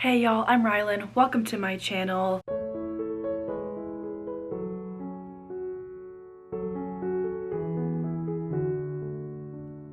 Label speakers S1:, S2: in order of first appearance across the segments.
S1: Hey y'all, I'm Rylan. Welcome to my channel.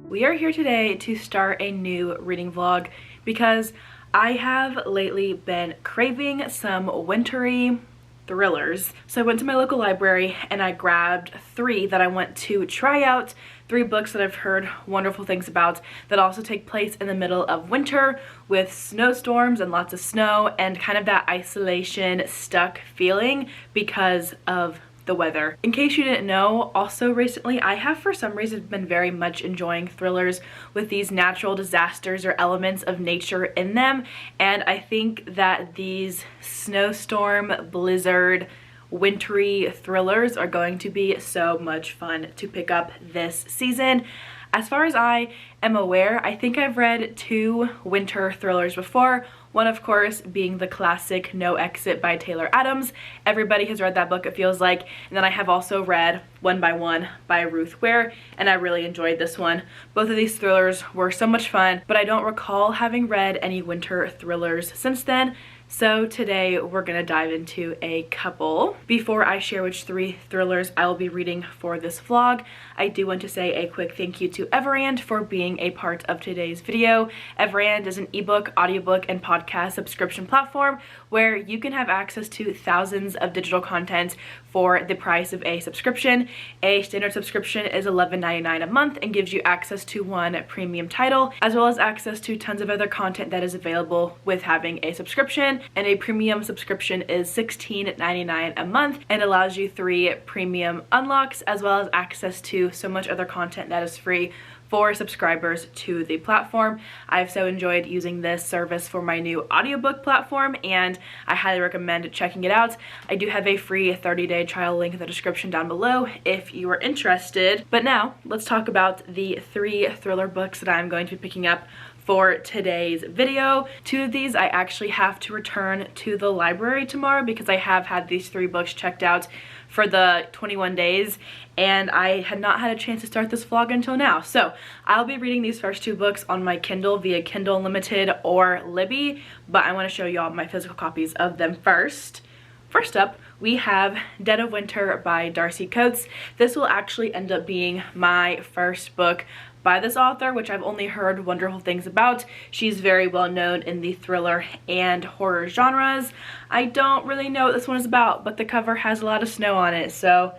S1: We are here today to start a new reading vlog because I have lately been craving some wintry thrillers. So I went to my local library and I grabbed 3 that I want to try out, 3 books that I've heard wonderful things about that also take place in the middle of winter with snowstorms and lots of snow and kind of that isolation stuck feeling because of the weather. In case you didn't know, also recently I have for some reason been very much enjoying thrillers with these natural disasters or elements of nature in them, and I think that these snowstorm, blizzard, wintry thrillers are going to be so much fun to pick up this season. As far as I am aware, I think I've read 2 winter thrillers before. One, of course, being the classic No Exit by Taylor Adams. Everybody has read that book, it feels like. And then I have also read One by One by Ruth Ware, and I really enjoyed this one. Both of these thrillers were so much fun, but I don't recall having read any winter thrillers since then. So today we're gonna dive into a couple. Before I share which 3 thrillers I will be reading for this vlog, I do want to say a quick thank you to Everand for being a part of today's video. Everand is an ebook, audiobook, and podcast subscription platform where you can have access to thousands of digital content for the price of a subscription. A standard subscription is $11.99 a month and gives you access to 1 premium title, as well as access to tons of other content that is available with having a subscription. And a premium subscription is $16.99 a month and allows you 3 premium unlocks, as well as access to so much other content that is free for subscribers to the platform. I've so enjoyed using this service for my new audiobook platform, and I highly recommend checking it out. I do have a free 30-day trial link in the description down below if you are interested. But now let's talk about the 3 thriller books that I'm going to be picking up for today's video. 2 of these I actually have to return to the library tomorrow because I have had these 3 books checked out for the 21 days and I had not had a chance to start this vlog until now. So I'll be reading these first 2 books on my Kindle via Kindle Unlimited or Libby, but I want to show you all my physical copies of them first. First up, we have Dead of Winter by Darcy Coates. This will actually end up being my first book by this author, which I've only heard wonderful things about. She's very well known in the thriller and horror genres. I don't really know what this one is about, but the cover has a lot of snow on it, so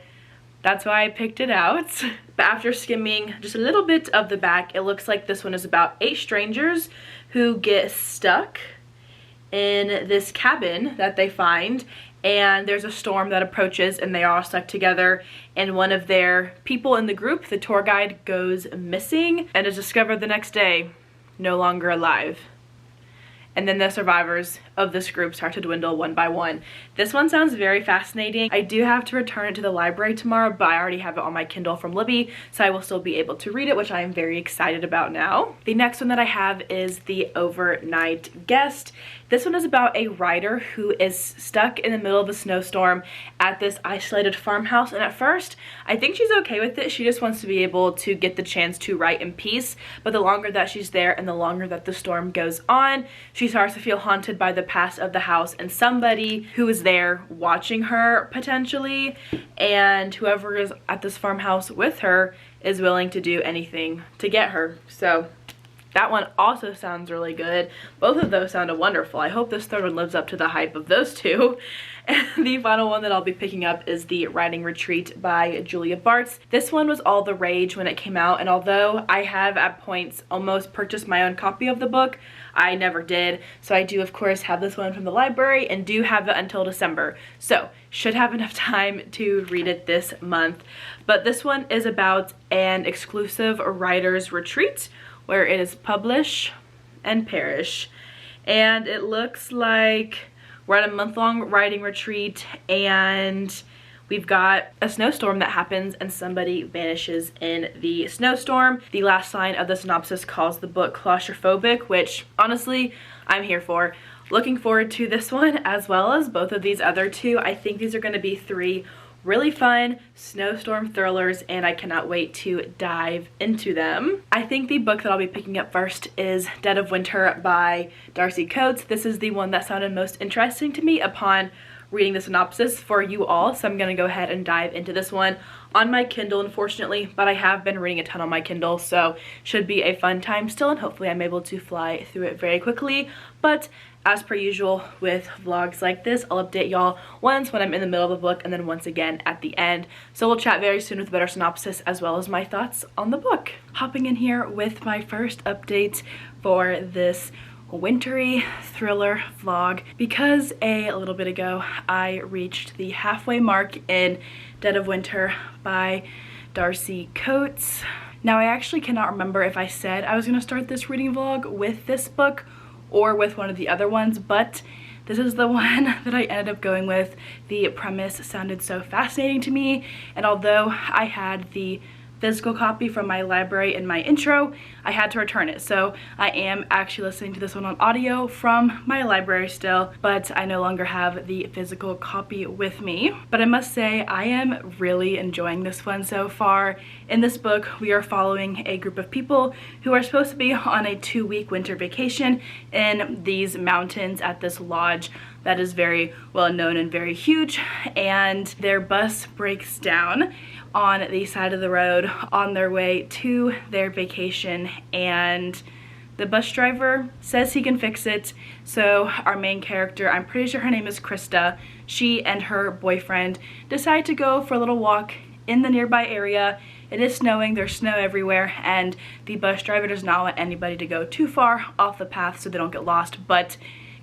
S1: that's why I picked it out. But after skimming just a little bit of the back, it looks like this one is about 8 strangers who get stuck in this cabin that they find, and there's a storm that approaches and they are all stuck together, and one of their people in the group, the tour guide, goes missing and is discovered the next day no longer alive. And then the survivors of this group start to dwindle one by one. This one sounds very fascinating. I do have to return it to the library tomorrow, but I already have it on my Kindle from Libby, so I will still be able to read it, which I am very excited about now. The next one that I have is The Overnight Guest. This one is about a writer who is stuck in the middle of a snowstorm at this isolated farmhouse, and at first I think she's okay with it. She just wants to be able to get the chance to write in peace, but the longer that she's there and the longer that the storm goes on, she starts to feel haunted by the past of the house and somebody who is there watching her potentially, and whoever is at this farmhouse with her is willing to do anything to get her. So that one also sounds really good. Both of those sounded wonderful. I hope this third one lives up to the hype of those 2. And the final one that I'll be picking up is The Writing Retreat by Julia Bartz. This one was all the rage when it came out, and although I have at points almost purchased my own copy of the book, I never did. So I do of course have this one from the library and do have it until December. So should have enough time to read it this month. But this one is about an exclusive writer's retreat where it is publish and perish. And it looks like we're at a month-long writing retreat and we've got a snowstorm that happens and somebody vanishes in the snowstorm. The last line of the synopsis calls the book claustrophobic, which honestly I'm here for. Looking forward to this one as well as both of these other 2. I think these are going to be 3 really fun snowstorm thrillers, and I cannot wait to dive into them. I think the book that I'll be picking up first is Dead of Winter by Darcy Coates. This is the one that sounded most interesting to me upon reading the synopsis for you all, so I'm gonna go ahead and dive into this one on my Kindle, unfortunately, but I have been reading a ton on my Kindle, so should be a fun time still, and hopefully I'm able to fly through it very quickly. But as per usual with vlogs like this, I'll update y'all once when I'm in the middle of the book and then once again at the end. So we'll chat very soon with a better synopsis as well as my thoughts on the book. Hopping in here with my first update for this wintry thriller vlog, because a little bit ago I reached the halfway mark in Dead of Winter by Darcy Coates. Now I actually cannot remember if I said I was going to start this reading vlog with this book or with one of the other ones, but this is the one that I ended up going with. The premise sounded so fascinating to me, and although I had the physical copy from my library in my intro, I had to return it. So I am actually listening to this one on audio from my library still, but I no longer have the physical copy with me. But I must say I am really enjoying this one so far. In this book, we are following a group of people who are supposed to be on a 2-week winter vacation in these mountains at this lodge that is very well known and very huge, and their bus breaks down on the side of the road on their way to their vacation, and the bus driver says he can fix it. So our main character, I'm pretty sure her name is Krista, she and her boyfriend decide to go for a little walk in the nearby area. It is snowing, there's snow everywhere, and the bus driver does not want anybody to go too far off the path so they don't get lost, but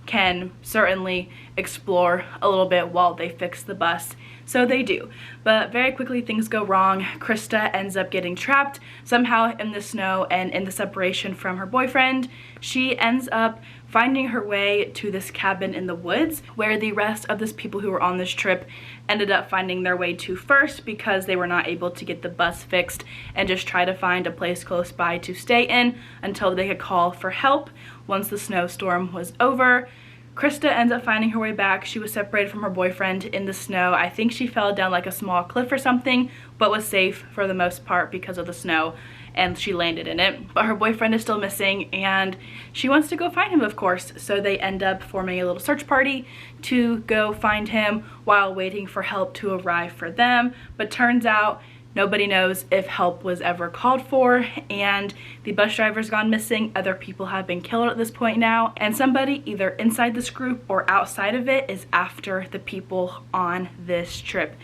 S1: can certainly explore a little bit while they fix the bus. So they do, but very quickly things go wrong. Krista ends up getting trapped somehow in the snow, and in the separation from her boyfriend, she ends up finding her way to this cabin in the woods where the rest of the people who were on this trip ended up finding their way to first, because they were not able to get the bus fixed and just try to find a place close by to stay in until they could call for help once the snowstorm was over. Krista ends up finding her way back. She was separated from her boyfriend in the snow. I think she fell down like a small cliff or something, but was safe for the most part because of the snow, and she landed in it. But her boyfriend is still missing, and she wants to go find him, of course. So they end up forming a little search party to go find him while waiting for help to arrive for them. But turns out nobody knows if help was ever called for, and the bus driver's gone missing. Other people have been killed at this point now, and somebody either inside this group or outside of it is after the people on this trip.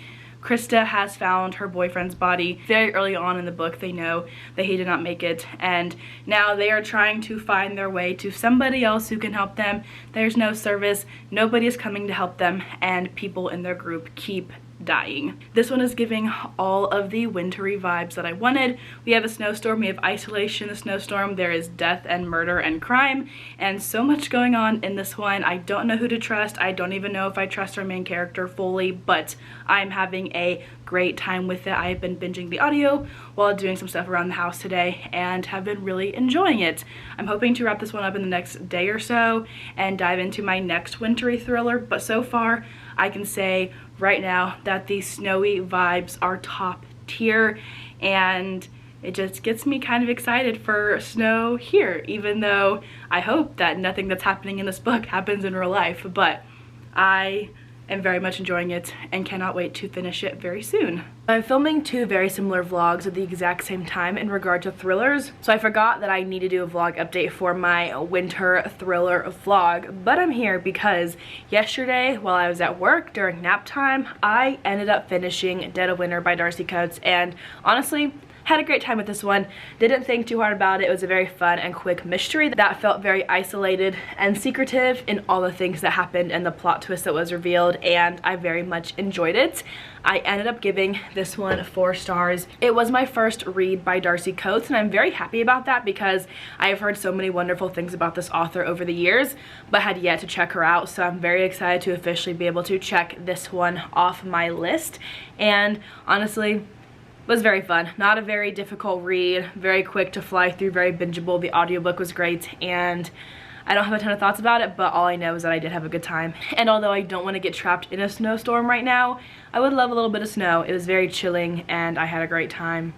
S1: Krista has found her boyfriend's body. Very early on in the book, they know that he did not make it, and now they are trying to find their way to somebody else who can help them. There's no service, nobody is coming to help them, and people in their group keep dying. This one is giving all of the wintry vibes that I wanted. We have a snowstorm, we have isolation in the snowstorm, there is death and murder and crime, and so much going on in this one. I don't know who to trust. I don't even know if I trust our main character fully, but I'm having a great time with it. I have been binging the audio while doing some stuff around the house today and have been really enjoying it. I'm hoping to wrap this one up in the next day or so and dive into my next wintry thriller, but so far I can say right now that the snowy vibes are top tier, and it just gets me kind of excited for snow here, even though I hope that nothing that's happening in this book happens in real life. But I am very much enjoying it and cannot wait to finish it very soon. I'm filming 2 very similar vlogs at the exact same time in regard to thrillers, so I forgot that I need to do a vlog update for my winter thriller vlog, but I'm here because yesterday while I was at work during nap time, I ended up finishing Dead of Winter by Darcy Coates, and honestly, had a great time with this one. Didn't think too hard about it. It was a very fun and quick mystery that felt very isolated and secretive in all the things that happened and the plot twist that was revealed, and I very much enjoyed it. I ended up giving this one 4 stars. It was my first read by Darcy Coates, and I'm very happy about that because I have heard so many wonderful things about this author over the years, but had yet to check her out. So I'm very excited to officially be able to check this one off my list, and honestly, was very fun. Not a very difficult read, very quick to fly through, very bingeable. The audiobook was great, and I don't have a ton of thoughts about it, but all I know is that I did have a good time. And although I don't want to get trapped in a snowstorm right now, I would love a little bit of snow. It was very chilling and I had a great time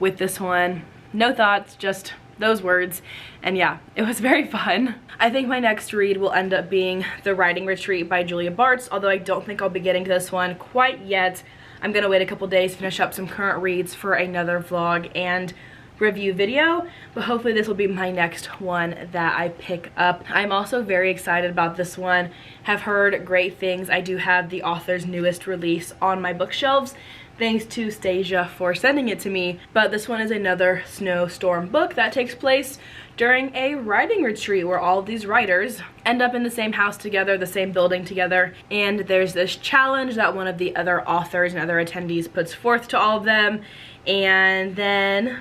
S1: with this one. No thoughts, just those words, and yeah, it was very fun. I think my next read will end up being The Writing Retreat by Julia Bartz, although I don't think I'll be getting to this one quite yet. I'm gonna wait a couple days, finish up some current reads for another vlog and review video, but hopefully this will be my next one that I pick up. I'm also very excited about this one, have heard great things. I do have the author's newest release on my bookshelves. Thanks to Stasia for sending it to me. But this one is another snowstorm book that takes place during a writing retreat where all of these writers end up in the same house together, the same building together, and there's this challenge that one of the other authors and other attendees puts forth to all of them, and then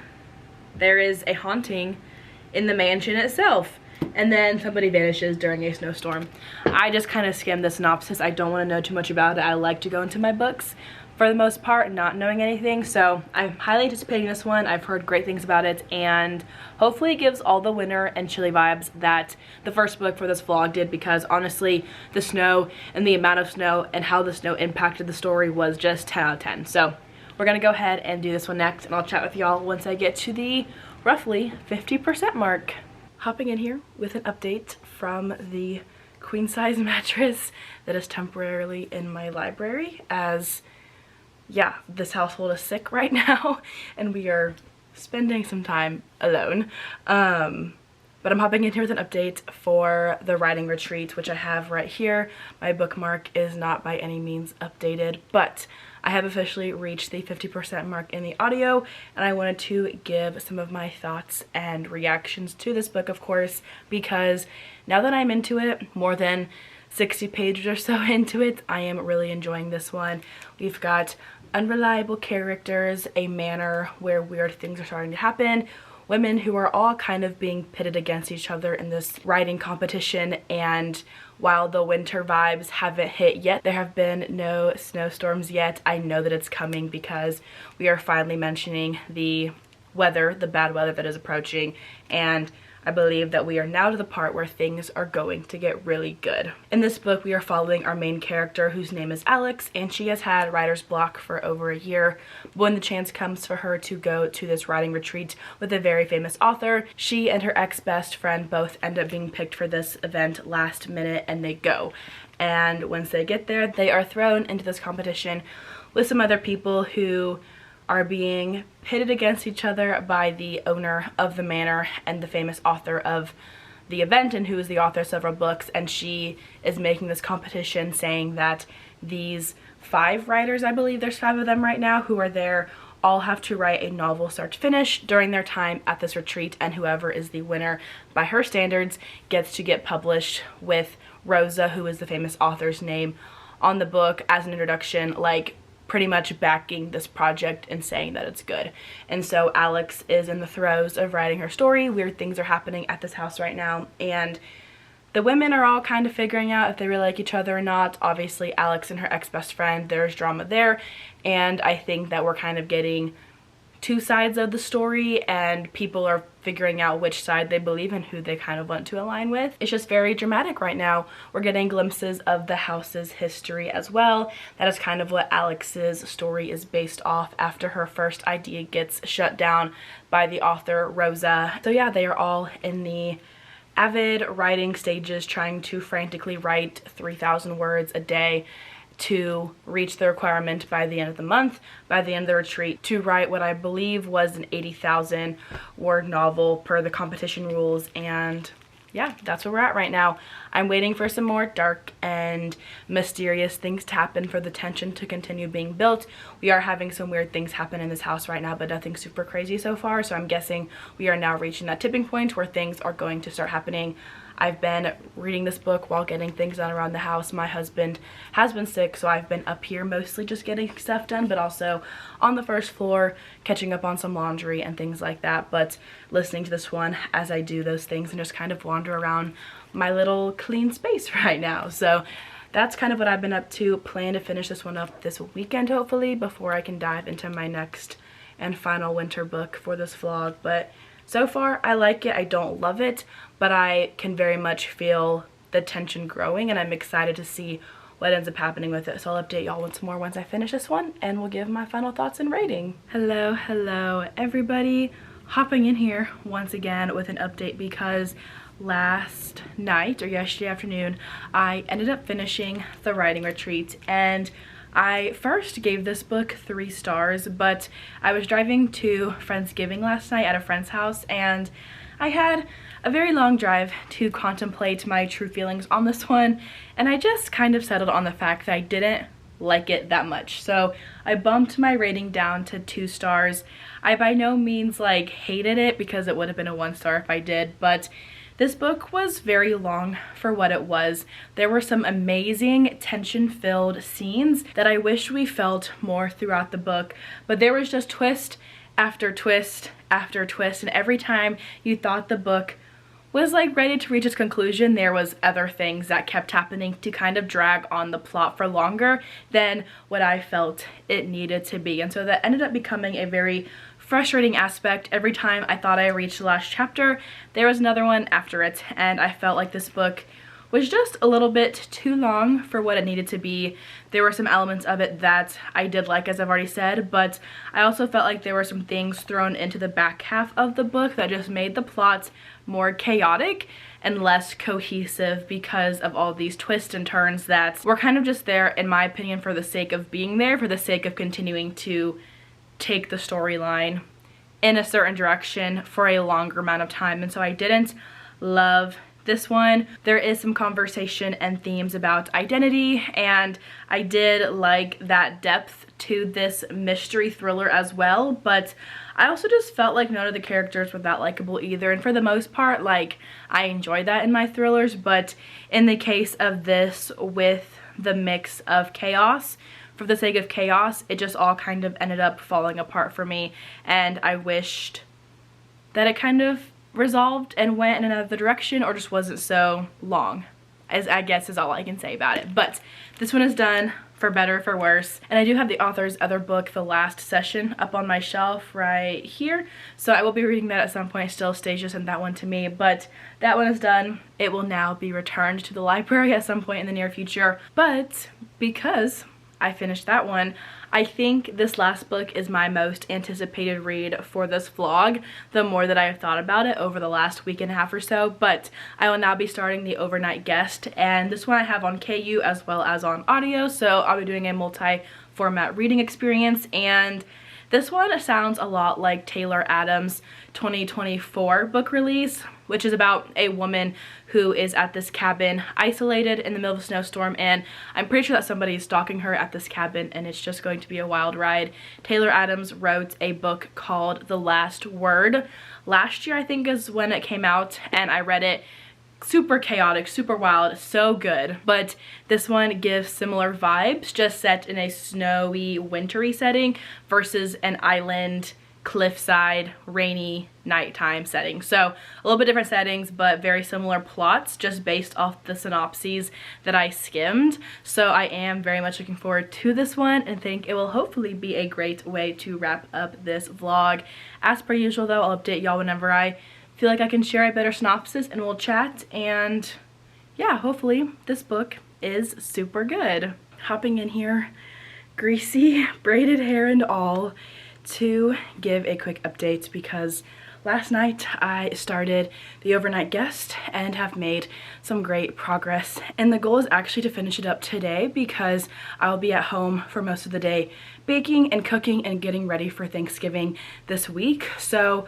S1: there is a haunting in the mansion itself. And then somebody vanishes during a snowstorm. I just kind of skimmed the synopsis. I don't want to know too much about it. I like to go into my books for the most part, not knowing anything, so I'm highly anticipating this one. I've heard great things about it, and hopefully it gives all the winter and chilly vibes that the first book for this vlog did, because honestly, the snow and the amount of snow and how the snow impacted the story was just 10 out of 10. So we're gonna go ahead and do this one next, and I'll chat with y'all once I get to the roughly 50% mark. Hopping in here with an update from the queen size mattress that is temporarily in my library, as yeah, this household is sick right now and we are spending some time alone. But I'm hopping in here with an update for The Writing Retreat, which I have right here. My bookmark is not by any means updated, but I have officially reached the 50% mark in the audio, and I wanted to give some of my thoughts and reactions to this book, of course, because now that I'm into it, more than 60 pages or so into it, I am really enjoying this one. We've got unreliable characters, a manor where weird things are starting to happen, women who are all kind of being pitted against each other in this writing competition, and while the winter vibes haven't hit yet, there have been no snowstorms yet. I know that it's coming because we are finally mentioning the weather, the bad weather that is approaching, and I believe that we are now to the part where things are going to get really good. In this book, we are following our main character, whose name is Alex, and she has had writer's block for over a year. When the chance comes for her to go to this writing retreat with a very famous author, she and her ex-best friend both end up being picked for this event last minute, and they go. And once they get there, they are thrown into this competition with some other people who are being pitted against each other by the owner of the manor and the famous author of the event, and who is the author of several books. And she is making this competition saying that these 5 writers, I believe there's 5 of them right now, who are there, all have to write a novel start to finish during their time at this retreat, and whoever is the winner by her standards gets to get published with Rosa, who is the famous author's name, on the book as an introduction, like pretty much backing this project and saying that it's good. And so Alex is in the throes of writing her story. Weird things are happening at this house right now, and the women are all kind of figuring out if they really like each other or not. Obviously, Alex and her ex-best friend, there's drama there, and I think that we're kind of getting 2 sides of the story, and people are figuring out which side they believe and who they kind of want to align with. It's just very dramatic right now. We're getting glimpses of the house's history as well. That is kind of what Alex's story is based off after her first idea gets shut down by the author Rosa. So yeah, they are all in the avid writing stages, trying to frantically write 3,000 words a day to reach the requirement by the end of the month, by the end of the retreat, to write what I believe was an 80,000 word novel per the competition rules. And yeah, that's where we're at right now. I'm waiting for some more dark and mysterious things to happen for the tension to continue being built. We are having some weird things happen in this house right now, but nothing super crazy so far, so I'm guessing we are now reaching that tipping point where things are going to start happening. I've been reading this book while getting things done around the house. My husband has been sick, so I've been up here mostly just getting stuff done, but also on the first floor catching up on some laundry and things like that. But listening to this one as I do those things and just kind of wander around my little clean space right now. So that's kind of what I've been up to. Plan to finish this one up this weekend, hopefully, before I can dive into my next and final winter book for this vlog. But So far, I like it. I don't love it, but I can very much feel the tension growing, and I'm excited to see what ends up happening with it. So I'll update y'all once more once I finish this one, and we'll give my final thoughts and rating. Hello everybody. Hopping in here once again with an update because last night or yesterday afternoon I ended up finishing the writing retreat, and I first gave this book 3 stars, but I was driving to Friendsgiving last night at a friend's house, and I had a very long drive to contemplate my true feelings on this one, and I just kind of settled on the fact that I didn't like it that much. So I bumped my rating down to 2 stars. I by no means like hated it, because it would have been a 1 star if I did, but this book was very long for what it was. There were some amazing tension-filled scenes that I wish we felt more throughout the book, but there was just twist after twist after twist, and every time you thought the book was like ready to reach its conclusion, there was other things that kept happening to kind of drag on the plot for longer than what I felt it needed to be. And so that ended up becoming a very frustrating aspect. Every time I thought I reached the last chapter, there was another one after it, and I felt like this book was just a little bit too long for what it needed to be. There were some elements of it that I did like, as I've already said, but I also felt like there were some things thrown into the back half of the book that just made the plot more chaotic and less cohesive because of all these twists and turns that were kind of just there, in my opinion, for the sake of being there, for the sake of continuing to take the storyline in a certain direction for a longer amount of time. And so I didn't love this one. There is some conversation and themes about identity, and I did like that depth to this mystery thriller as well, but I also just felt like none of the characters were that likable either. And for the most part, like, I enjoy that in my thrillers, but in the case of this, with the mix of chaos, for the sake of chaos, it just all kind of ended up falling apart for me, and I wished that it kind of resolved and went in another direction, or just wasn't so long, as I guess is all I can say about it. But this one is done, for better, for worse. And I do have the author's other book, The Last Session, up on my shelf right here, so I will be reading that at some point. Still, Stage just sent that one to me, but that one is done. It will now be returned to the library at some point in the near future. But because I finished that one, I think this last book is my most anticipated read for this vlog, the more that I have thought about it over the last week and a half or so. But I will now be starting the Overnight Guest, and this one I have on KU as well as on audio, so I'll be doing a multi-format reading experience. And this one sounds a lot like Taylor Adams' 2024 book release, which is about a woman who is at this cabin isolated in the middle of a snowstorm, and I'm pretty sure that somebody is stalking her at this cabin, and it's just going to be a wild ride. Taylor Adams wrote a book called The Last Word last year, I think is when it came out, and I read it. Super chaotic, super wild, so good. But this one gives similar vibes, just set in a snowy, wintry setting versus an island, cliffside, rainy, nighttime setting. So a little bit different settings, but very similar plots, just based off the synopses that I skimmed. So I am very much looking forward to this one, and think it will hopefully be a great way to wrap up this vlog. As per usual though, I'll update y'all whenever I feel like I can share a better synopsis, and we'll chat. And yeah, hopefully this book is super good. Hopping in here, greasy, braided hair and all, to give a quick update, because last night I started the Overnight Guest and have made some great progress, and the goal is actually to finish it up today, because I'll be at home for most of the day baking and cooking and getting ready for Thanksgiving this week. So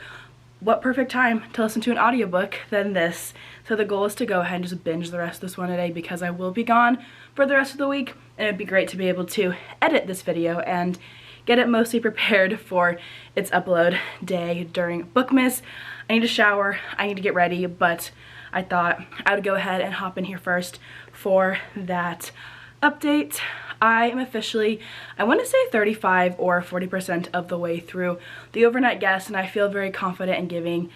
S1: what perfect time to listen to an audiobook than this? So the goal is to go ahead and just binge the rest of this one today, because I will be gone for the rest of the week, and it'd be great to be able to edit this video and get it mostly prepared for its upload day during bookmas. I need to shower, I need to get ready, but I thought I would go ahead and hop in here first for that update. I am officially, I want to say 35 or 40% of the way through the Overnight Guest, and I feel very confident in giving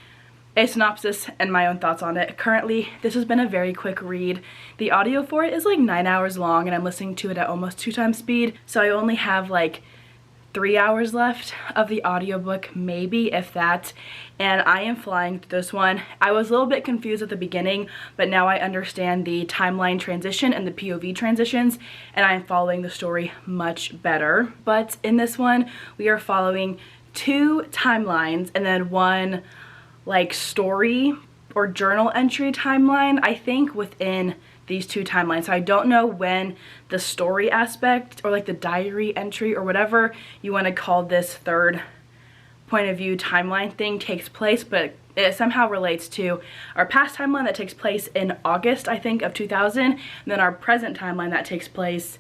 S1: a synopsis and my own thoughts on it. Currently, this has been a very quick read. The audio for it is like 9 hours long, and I'm listening to it at almost 2 times speed, so I only have like 3 hours left of the audiobook, maybe, if that, and I am flying through this one. I was a little bit confused at the beginning, but now I understand the timeline transition and the POV transitions, and I am following the story much better. But in this one, we are following 2 timelines and then one like story or journal entry timeline, I think, within these 2 timelines. So I don't know when the story aspect or like the diary entry or whatever you want to call this third point of view timeline thing takes place, but it somehow relates to our past timeline that takes place in August, I think, of 2000, and then our present timeline that takes place,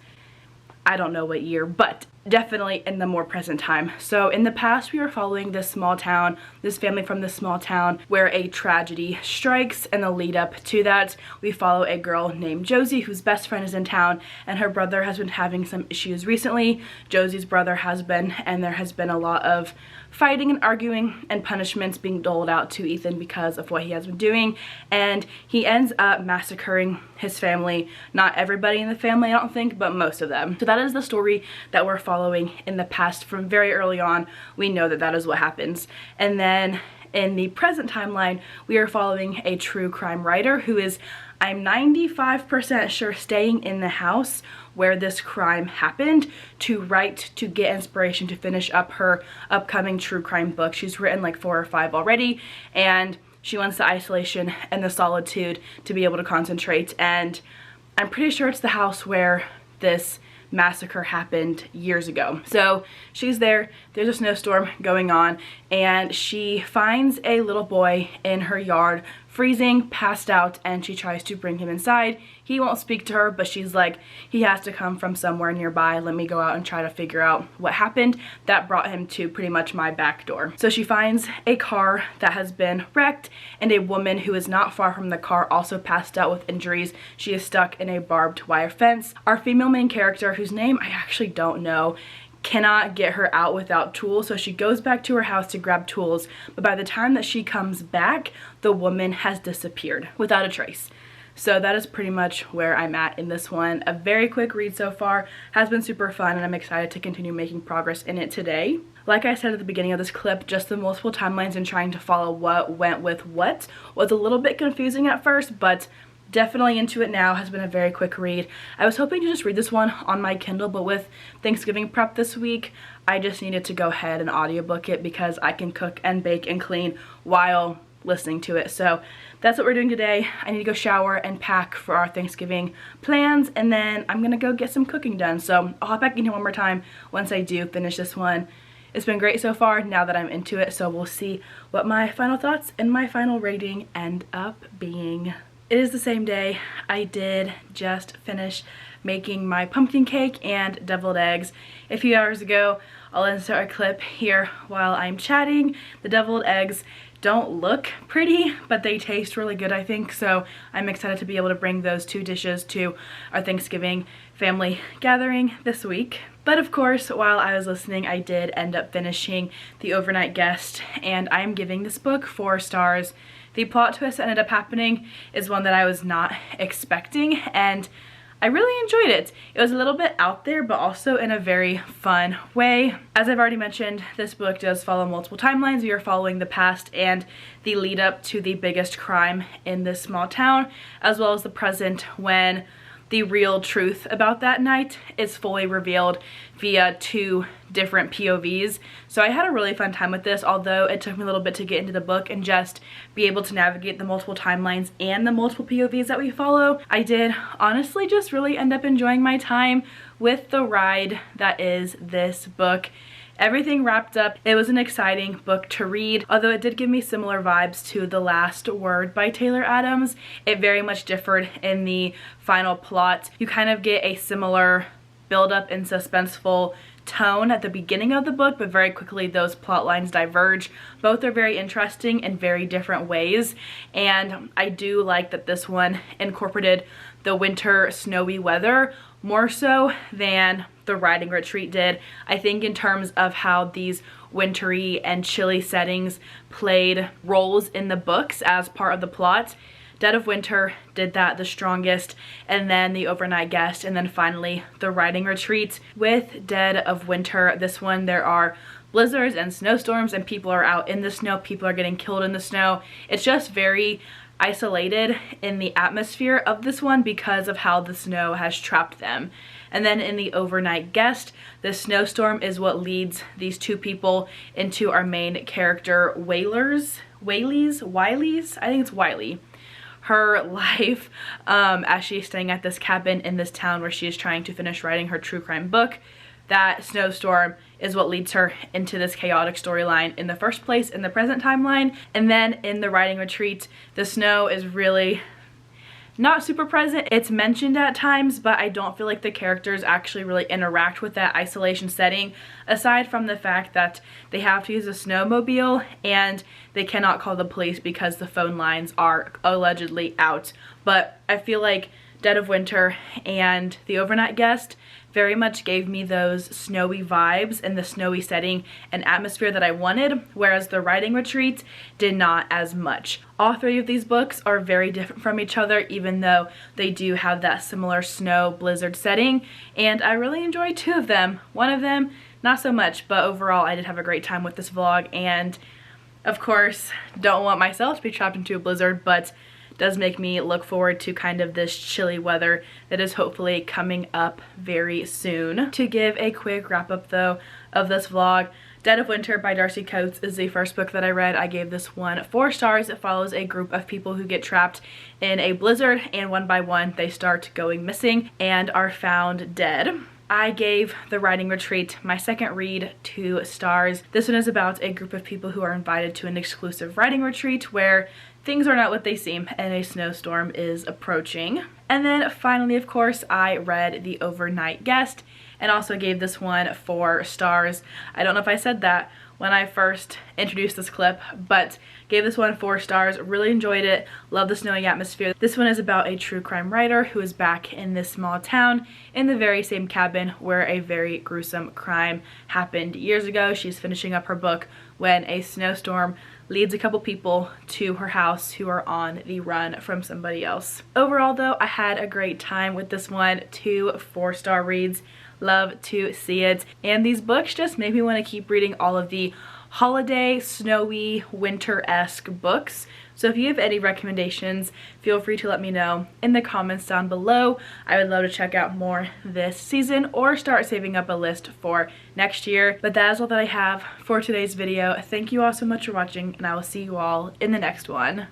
S1: I don't know what year, but definitely in the more present time. So in the past, we were following this small town, this family from this small town where a tragedy strikes, and the lead up to that, we follow a girl named Josie whose best friend is in town, and her brother has been having some issues recently. Josie's brother has been, and there has been a lot of fighting and arguing and punishments being doled out to Ethan because of what he has been doing, and he ends up massacring his family. Not everybody in the family, I don't think, but most of them. So that is the story that we're following in the past. From very early on, we know that that is what happens. And then in the present timeline, we are following a true crime writer who is, I'm 95% sure, staying in the house where this crime happened to write, to get inspiration to finish up her upcoming true crime book. She's written like 4 or 5 already, and she wants the isolation and the solitude to be able to concentrate. And I'm pretty sure it's the house where this massacre happened years ago. So she's there, there's a snowstorm going on, and she finds a little boy in her yard, freezing, passed out, and she tries to bring him inside. He won't speak to her, but she's like, he has to come from somewhere nearby. Let me go out and try to figure out what happened. That brought him to pretty much my back door. So she finds a car that has been wrecked, and a woman who is not far from the car, also passed out with injuries. She is stuck in a barbed wire fence. Our female main character, whose name I actually don't know, cannot get her out without tools, so she goes back to her house to grab tools, but by the time that she comes back, the woman has disappeared without a trace. So that is pretty much where I'm at in this one. A very quick read so far, has been super fun, and I'm excited to continue making progress in it today. Like I said at the beginning of this clip, just the multiple timelines and trying to follow what went with what was a little bit confusing at first, but definitely into it now. Has been a very quick read. I was hoping to just read this one on my Kindle, but with Thanksgiving prep this week, I just needed to go ahead and audiobook it because I can cook and bake and clean while listening to it. So that's what we're doing today. I need to go shower and pack for our Thanksgiving plans, and then I'm gonna go get some cooking done. So I'll hop back in here one more time once I do finish this one. It's been great so far now that I'm into it, so we'll see what my final thoughts and my final rating end up being. It is the same day. I did just finish making my pumpkin cake and deviled eggs a few hours ago. I'll insert a clip here while I'm chatting. The deviled eggs don't look pretty, but they taste really good, I think, so I'm excited to be able to bring those 2 dishes to our Thanksgiving family gathering this week. But of course, while I was listening, I did end up finishing The Overnight Guest, and I'm giving this book 4 stars. The plot twist that ended up happening is one that I was not expecting, and I really enjoyed it. It was a little bit out there, but also in a very fun way. As I've already mentioned, this book does follow multiple timelines. We are following the past and the lead up to the biggest crime in this small town, as well as the present when the real truth about that night is fully revealed via 2 different POVs. So I had a really fun time with this, although it took me a little bit to get into the book and just be able to navigate the multiple timelines and the multiple POVs that we follow. I did honestly just really end up enjoying my time with the ride that is this book. Everything wrapped up. It was an exciting book to read, although it did give me similar vibes to The Last Word by Taylor Adams. It very much differed in the final plot. You kind of get a similar build-up and suspenseful tone at the beginning of the book, but very quickly those plot lines diverge. Both are very interesting in very different ways, and I do like that this one incorporated the winter snowy weather more so than the riding retreat did. I think in terms of how these wintry and chilly settings played roles in the books as part of the plot, Dead of Winter did that the strongest, and then the overnight guest, and then finally the riding retreat. With Dead of Winter, this one there are blizzards and snowstorms, and people are out in the snow, people are getting killed in the snow. It's just very isolated in the atmosphere of this one because of how the snow has trapped them. And then in the overnight guest, the snowstorm is what leads these two people into our main character, Wiley's, I think it's Wiley. Her life as she's staying at this cabin in this town where she is trying to finish writing her true crime book. That snowstorm is what leads her into this chaotic storyline in the first place in the present timeline. And then in the writing retreat, the snow is really not super present. It's mentioned at times, but I don't feel like the characters actually really interact with that isolation setting, aside from the fact that they have to use a snowmobile and they cannot call the police because the phone lines are allegedly out. But I feel like Dead of Winter and the overnight guest very much gave me those snowy vibes and the snowy setting and atmosphere that I wanted, whereas the writing retreat did not as much. All three of these books are very different from each other, even though they do have that similar snow blizzard setting, and I really enjoyed two of them. One of them, not so much, but overall I did have a great time with this vlog, and of course, don't want myself to be trapped into a blizzard, but does make me look forward to kind of this chilly weather that is hopefully coming up very soon. To give a quick wrap up though of this vlog, Dead of Winter by Darcy Coates is the first book that I read. I gave this one 4 stars. It follows a group of people who get trapped in a blizzard, and one by one they start going missing and are found dead. I gave the writing retreat my second read 2 stars. This one is about a group of people who are invited to an exclusive writing retreat where things are not what they seem and a snowstorm is approaching. And then finally, of course, I read The Overnight Guest and also gave this one 4 stars. I don't know if I said that when I first introduced this clip, but gave this one 4 stars. Really enjoyed it. Love the snowy atmosphere. This one is about a true crime writer who is back in this small town in the very same cabin where a very gruesome crime happened years ago. She's finishing up her book when a snowstorm leads a couple people to her house who are on the run from somebody else. Overall though, I had a great time with this one. 2 4-star reads. Love to see it. And these books just made me want to keep reading all of the holiday, snowy, winter-esque books. So if you have any recommendations, feel free to let me know in the comments down below. I would love to check out more this season or start saving up a list for next year. But that is all that I have for today's video. Thank you all so much for watching, and I will see you all in the next one.